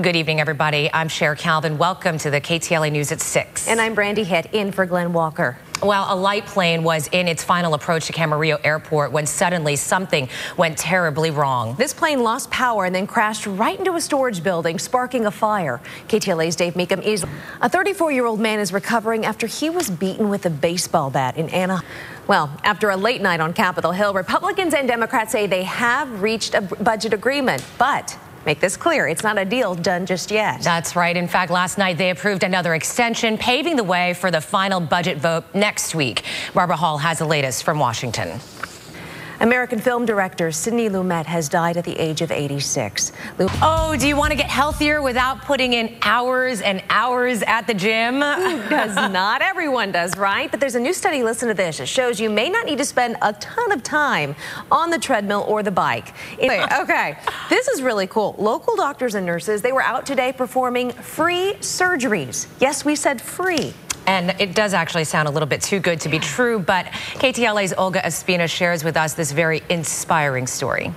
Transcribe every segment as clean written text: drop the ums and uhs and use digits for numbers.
Good evening, everybody. I'm Cher Calvin. Welcome to the KTLA News at 6. And I'm Brandi Hitt, in for Glenn Walker. Well, a light plane was in its final approach to Camarillo Airport when suddenly something went terribly wrong. This plane lost power and then crashed right into a storage building, sparking a fire. KTLA's Dave Meekum is. A 34-year-old man is recovering after he was beaten with a baseball bat in Anaheim. Well, after a late night on Capitol Hill, Republicans and Democrats say they have reached a budget agreement, but make this clear, it's not a deal done just yet. That's right. In fact, last night they approved another extension, paving the way for the final budget vote next week. Barbara Hall has the latest from Washington. American film director Sidney Lumet has died at the age of 86. Oh, do you want to get healthier without putting in hours and hours at the gym? Who does not? Everyone does, right? But there's a new study, listen to this. It shows you may not need to spend a ton of time on the treadmill or the bike. Okay, this is really cool. Local doctors and nurses, they were out today performing free surgeries. Yes, we said free. And it does actually sound a little bit too good to be true, but KTLA's Olga Espina shares with us this very inspiring story.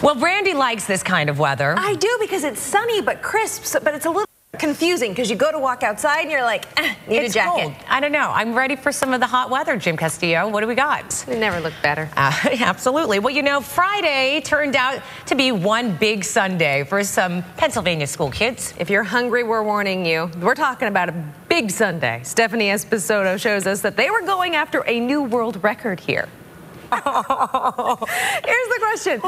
Well, Brandi likes this kind of weather. I do, because it's sunny but crisp, but it's a little confusing because you go to walk outside and you're like, need a jacket. Cold. I don't know. I'm ready for some of the hot weather, Jim Castillo. What do we got? It never looked better. Absolutely. Well, you know, Friday turned out to be one big Sunday for some Pennsylvania school kids. If you're hungry, we're warning you. We're talking about a big Sunday. Stephanie Esposito shows us that they were going after a new world record here. Here's the question.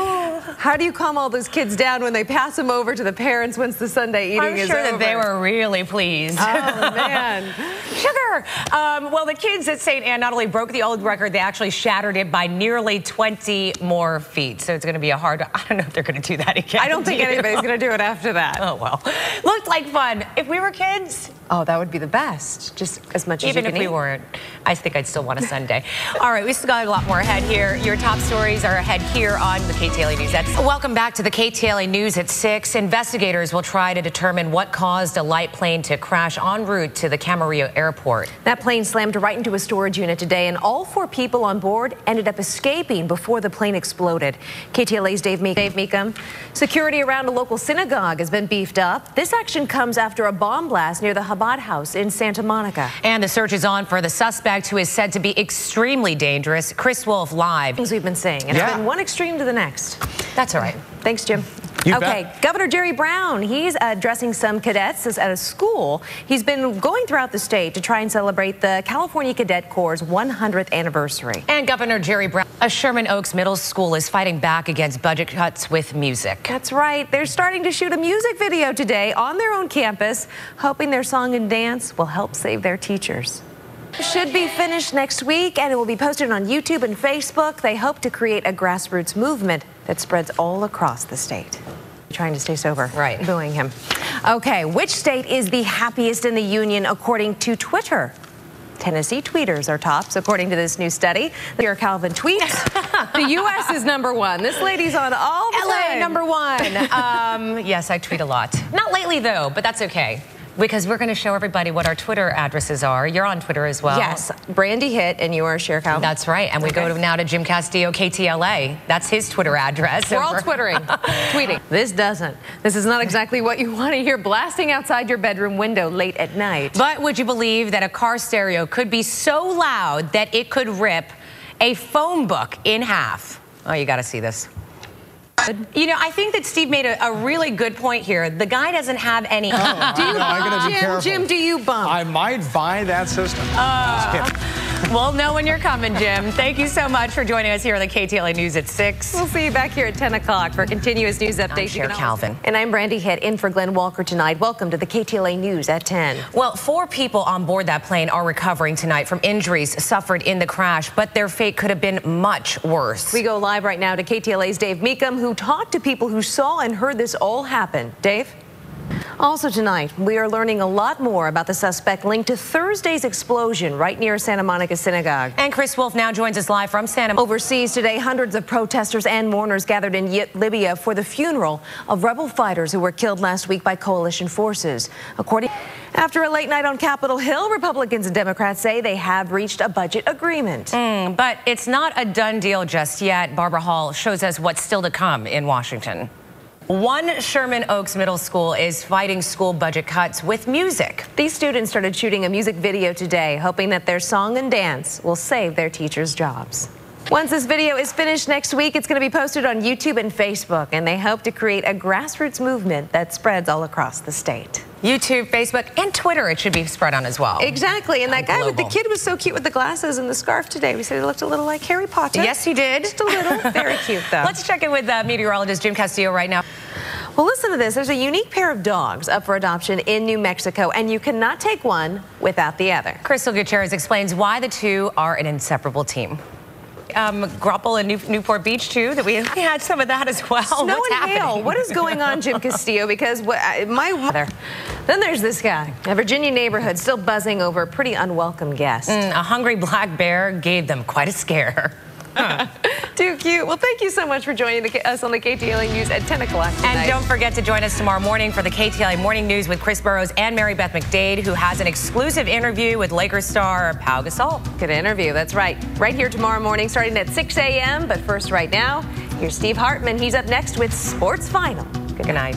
How do you calm all those kids down when they pass them over to the parents once the Sunday eating is over? I'm sure that they were really pleased. Oh, man. Sugar. Well, the kids at St. Anne not only broke the old record, they actually shattered it by nearly 20 more feet. So it's going to be a hard, I don't know if they're going to do that again. I don't think anybody's going to do it after that. Oh, well. Looked like fun. If we were kids. Oh, that would be the best. Just as much as you can eat. Even if we weren't, I think I'd still want a Sunday. All right, we still got a lot more ahead here. Your top stories are ahead here on the KTLA News at 6. Welcome back to the KTLA News at 6. Investigators will try to determine what caused a light plane to crash en route to the Camarillo Airport. That plane slammed right into a storage unit today, and all 4 people on board ended up escaping before the plane exploded. KTLA's Dave Meekum. Security around a local synagogue has been beefed up. This action comes after a bomb blast near the Chabad house in Santa Monica. And the search is on for the suspect, who is said to be extremely dangerous. Chris Wolf live. Things we've been saying. It's been one extreme to the next. That's all right. Thanks, Jim. You okay, bet. Governor Jerry Brown, he's addressing some cadets at a school. He's been going throughout the state to try and celebrate the California Cadet Corps' 100th anniversary. And Governor Jerry Brown, a Sherman Oaks Middle School, is fighting back against budget cuts with music. That's right. They're starting to shoot a music video today on their own campus, hoping their song and dance will help save their teachers. Should be finished next week, and it will be posted on YouTube and Facebook. They hope to create a grassroots movement that spreads all across the state. Trying to stay sober. Right. Booing him. Okay, which state is the happiest in the union according to Twitter? Tennessee tweeters are tops, according to this new study. Cher Calvin tweets. The U.S. is #1. This lady's on all the LA time. #1. Yes, I tweet a lot. Not lately, though, but that's okay, because we're going to show everybody what our Twitter addresses are. You're on Twitter as well. Yes, Brandi Hitt, and you are Cher Calvin. That's right, and we go now to Jim Castillo, KTLA. That's his Twitter address. We're all twittering, tweeting. This doesn't. This is not exactly what you want to hear blasting outside your bedroom window late at night. But would you believe that a car stereo could be so loud that it could rip a phone book in half? Oh, you got to see this. You know, I think that Steve made a really good point here. The guy doesn't have any. Do you I gotta be careful. Jim, do you bump? I might buy that system. We'll know when you're coming, Jim. Thank you so much for joining us here on the KTLA News at 6. We'll see you back here at 10 o'clock for continuous news updates. I'm Cher Calvin. And I'm Brandi Hitt, in for Glenn Walker tonight. Welcome to the KTLA News at 10. Well, 4 people on board that plane are recovering tonight from injuries suffered in the crash, but their fate could have been much worse. We go live right now to KTLA's Dave Meekum, who talked to people who saw and heard this all happen. Dave? Also tonight, we are learning a lot more about the suspect linked to Thursday's explosion right near Santa Monica Synagogue. And Chris Wolf now joins us live from Santa Monica. Overseas today, hundreds of protesters and mourners gathered in Libya for the funeral of rebel fighters who were killed last week by coalition forces. After a late night on Capitol Hill, Republicans and Democrats say they have reached a budget agreement. But it's not a done deal just yet. Barbara Hall shows us what's still to come in Washington. One Sherman Oaks Middle School is fighting school budget cuts with music. These students started shooting a music video today, hoping that their song and dance will save their teachers' jobs. Once this video is finished next week, it's going to be posted on YouTube and Facebook, and they hope to create a grassroots movement that spreads all across the state. YouTube, Facebook, and Twitter it should be spread on as well. Exactly, and that guy with the kid was so cute with the glasses and the scarf today. We said he looked a little like Harry Potter. Yes, he did. Just a little. Very cute, though. Let's check in with meteorologist Jim Castillo right now. Well, listen to this. There's a unique pair of dogs up for adoption in New Mexico, and you cannot take one without the other. Crystal Gutierrez explains why the two are an inseparable team. Grapple in Newport Beach, too, that we had some of that as well. Snow and hail. What is going on, Jim Castillo? Because then there's this guy. A Virginia neighborhood still buzzing over a pretty unwelcome guest. A hungry black bear gave them quite a scare. Too cute. Well, thank you so much for joining us on the KTLA News at 10 o'clock tonight. And don't forget to join us tomorrow morning for the KTLA Morning News with Chris Burrows and Mary Beth McDade, who has an exclusive interview with Lakers star Pau Gasol. Good interview. That's right. Right here tomorrow morning starting at 6 a.m. But first right now, here's Steve Hartman. He's up next with Sports Final. Good night.